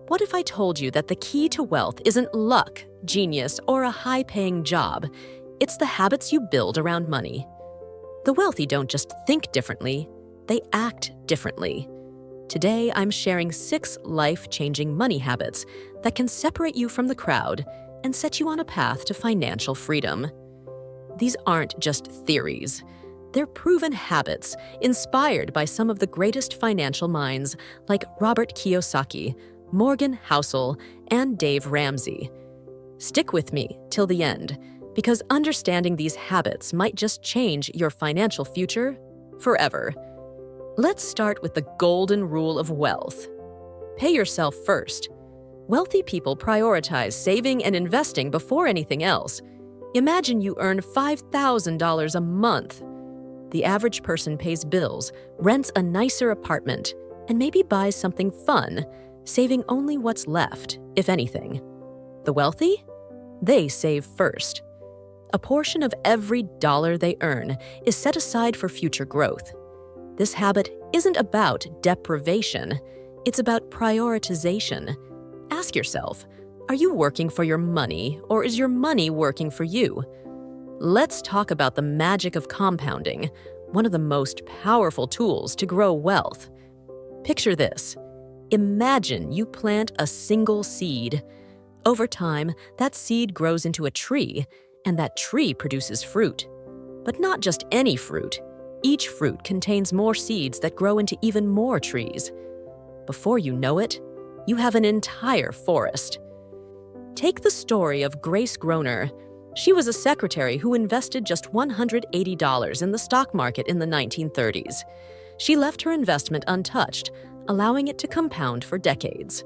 What if I told you that the key to wealth isn't luck, genius, or a high-paying job? It's the habits you build around money. The wealthy don't just think differently, they act differently. Today, I'm sharing 6 life-changing money habits that can separate you from the crowd and set you on a path to financial freedom. These aren't just theories. They're proven habits inspired by some of the greatest financial minds like Robert Kiyosaki, Morgan Housel, and Dave Ramsey. Stick with me till the end, because understanding these habits might just change your financial future forever. Let's start with the golden rule of wealth. Pay yourself first. Wealthy people prioritize saving and investing before anything else. Imagine you earn $5,000 a month. The average person pays bills, rents a nicer apartment, and maybe buys something fun, saving only what's left, if anything. The wealthy? They save first. A portion of every dollar they earn is set aside for future growth. This habit isn't about deprivation, it's about prioritization. Ask yourself, are you working for your money, or is your money working for you? Let's talk about the magic of compounding, one of the most powerful tools to grow wealth. Picture this. Imagine you plant a single seed. Over time, that seed grows into a tree, and that tree produces fruit. But not just any fruit. Each fruit contains more seeds that grow into even more trees. Before you know it, you have an entire forest. Take the story of Grace Groner. She was a secretary who invested just $180 in the stock market in the 1930s. She left her investment untouched, allowing it to compound for decades.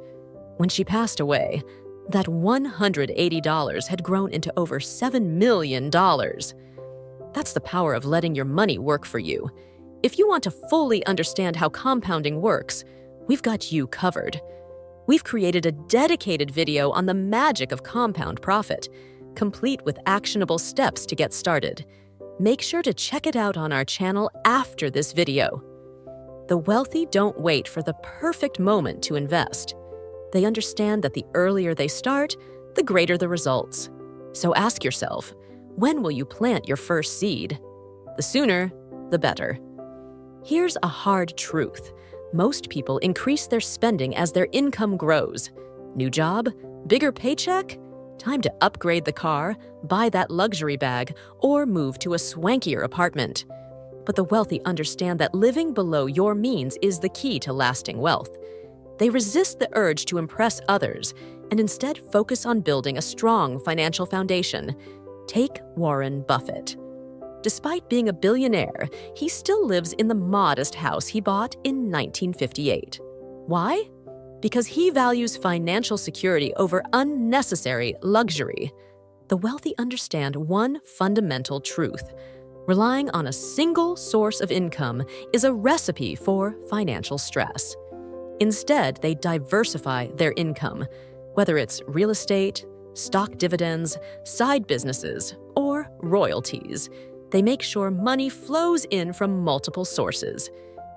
When she passed away, that $180 had grown into over $7 million. That's the power of letting your money work for you. If you want to fully understand how compounding works, we've got you covered. We've created a dedicated video on the magic of compound profit, complete with actionable steps to get started. Make sure to check it out on our channel after this video. The wealthy don't wait for the perfect moment to invest. They understand that the earlier they start, the greater the results. So ask yourself, when will you plant your first seed? The sooner, the better. Here's a hard truth. Most people increase their spending as their income grows. New job? Bigger paycheck? Time to upgrade the car, buy that luxury bag, or move to a swankier apartment. But the wealthy understand that living below your means is the key to lasting wealth. They resist the urge to impress others and instead focus on building a strong financial foundation. Take Warren Buffett. Despite being a billionaire, he still lives in the modest house he bought in 1958. Why? Because he values financial security over unnecessary luxury. The wealthy understand one fundamental truth. Relying on a single source of income is a recipe for financial stress. Instead, they diversify their income, whether it's real estate, stock dividends, side businesses, or royalties. They make sure money flows in from multiple sources.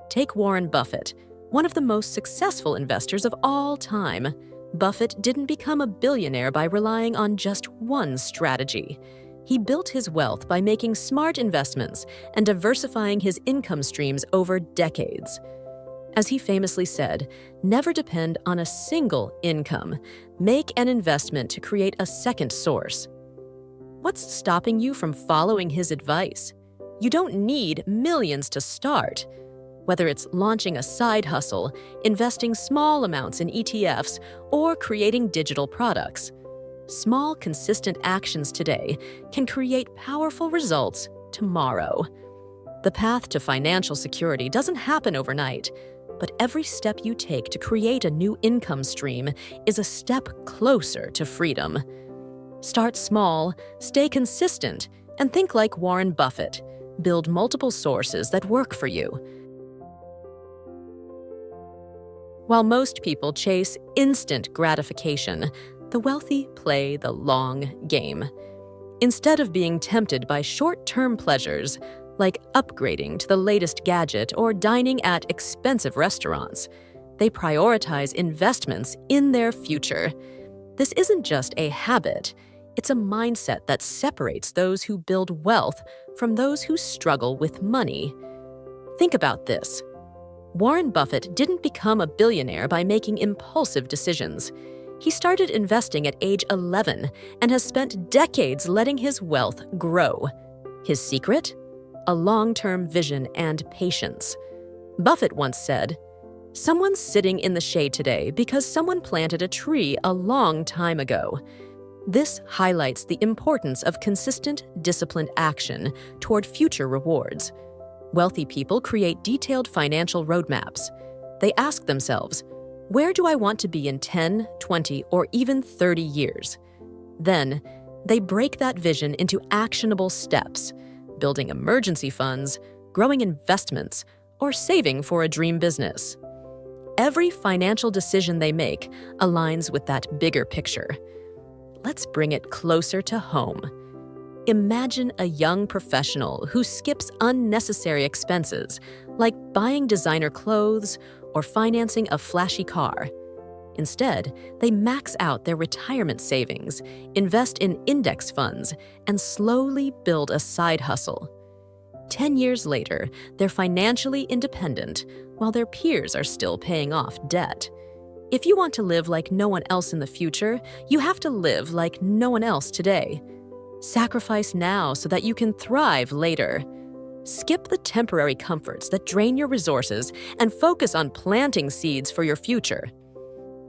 Take Warren Buffett, one of the most successful investors of all time. Buffett didn't become a billionaire by relying on just one strategy. He built his wealth by making smart investments and diversifying his income streams over decades. As he famously said, never depend on a single income. Make an investment to create a second source. What's stopping you from following his advice? You don't need millions to start. Whether it's launching a side hustle, investing small amounts in ETFs, or creating digital products. Small, consistent actions today can create powerful results tomorrow. The path to financial security doesn't happen overnight, but every step you take to create a new income stream is a step closer to freedom. Start small, stay consistent, and think like Warren Buffett. Build multiple sources that work for you. While most people chase instant gratification, the wealthy play the long game. Instead of being tempted by short-term pleasures, like upgrading to the latest gadget or dining at expensive restaurants, They prioritize investments in their future. This isn't just a habit, it's a mindset that separates those who build wealth from those who struggle with money. Think about this. Warren Buffett didn't become a billionaire by making impulsive decisions. He started investing at age 11 and has spent decades letting his wealth grow. His secret? A long-term vision and patience. Buffett once said, "Someone's sitting in the shade today because someone planted a tree a long time ago." This highlights the importance of consistent, disciplined action toward future rewards. Wealthy people create detailed financial roadmaps. They ask themselves, where do I want to be in 10, 20, or even 30 years? Then, they break that vision into actionable steps, building emergency funds, growing investments, or saving for a dream business. Every financial decision they make aligns with that bigger picture. Let's bring it closer to home. Imagine a young professional who skips unnecessary expenses, like buying designer clothes or financing a flashy car. Instead, they max out their retirement savings, invest in index funds, and slowly build a side hustle. 10 years later, they're financially independent while their peers are still paying off debt. If you want to live like no one else in the future, you have to live like no one else today. Sacrifice now so that you can thrive later. Skip the temporary comforts that drain your resources and focus on planting seeds for your future.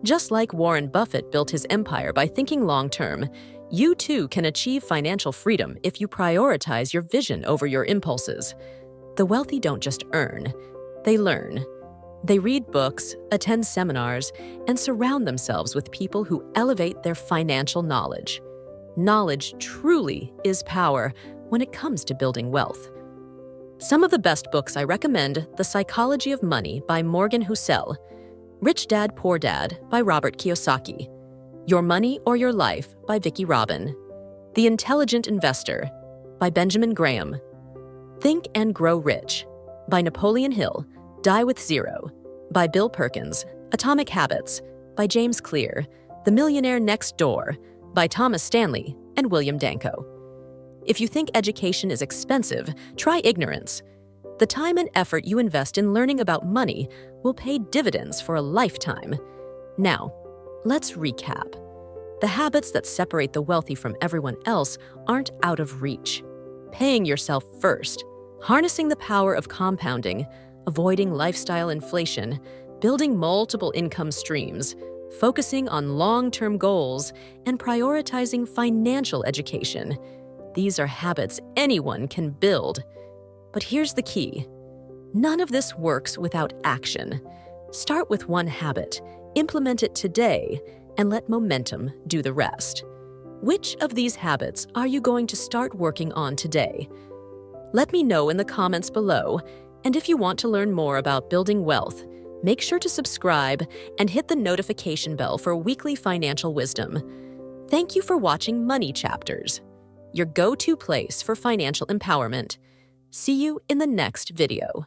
Just like Warren Buffett built his empire by thinking long-term, you too can achieve financial freedom if you prioritize your vision over your impulses. The wealthy don't just earn, they learn. They read books, attend seminars, and surround themselves with people who elevate their financial knowledge. Knowledge truly is power when it comes to building wealth. Some of the best books I recommend: The Psychology of Money by Morgan Housel, Rich Dad, Poor Dad by Robert Kiyosaki, Your Money or Your Life by Vicki Robin, The Intelligent Investor by Benjamin Graham, Think and Grow Rich by Napoleon Hill, Die with Zero by Bill Perkins, Atomic Habits by James Clear, The Millionaire Next Door by Thomas Stanley and William Danko. If you think education is expensive, try ignorance. The time and effort you invest in learning about money will pay dividends for a lifetime. Now, let's recap. The habits that separate the wealthy from everyone else aren't out of reach. Paying yourself first, harnessing the power of compounding, avoiding lifestyle inflation, building multiple income streams, focusing on long-term goals, and prioritizing financial education. These are habits anyone can build. But here's the key. None of this works without action. Start with one habit, implement it today, and let momentum do the rest. Which of these habits are you going to start working on today? Let me know in the comments below, and if you want to learn more about building wealth, make sure to subscribe and hit the notification bell for weekly financial wisdom. Thank you for watching Money Chapters, your go-to place for financial empowerment. See you in the next video.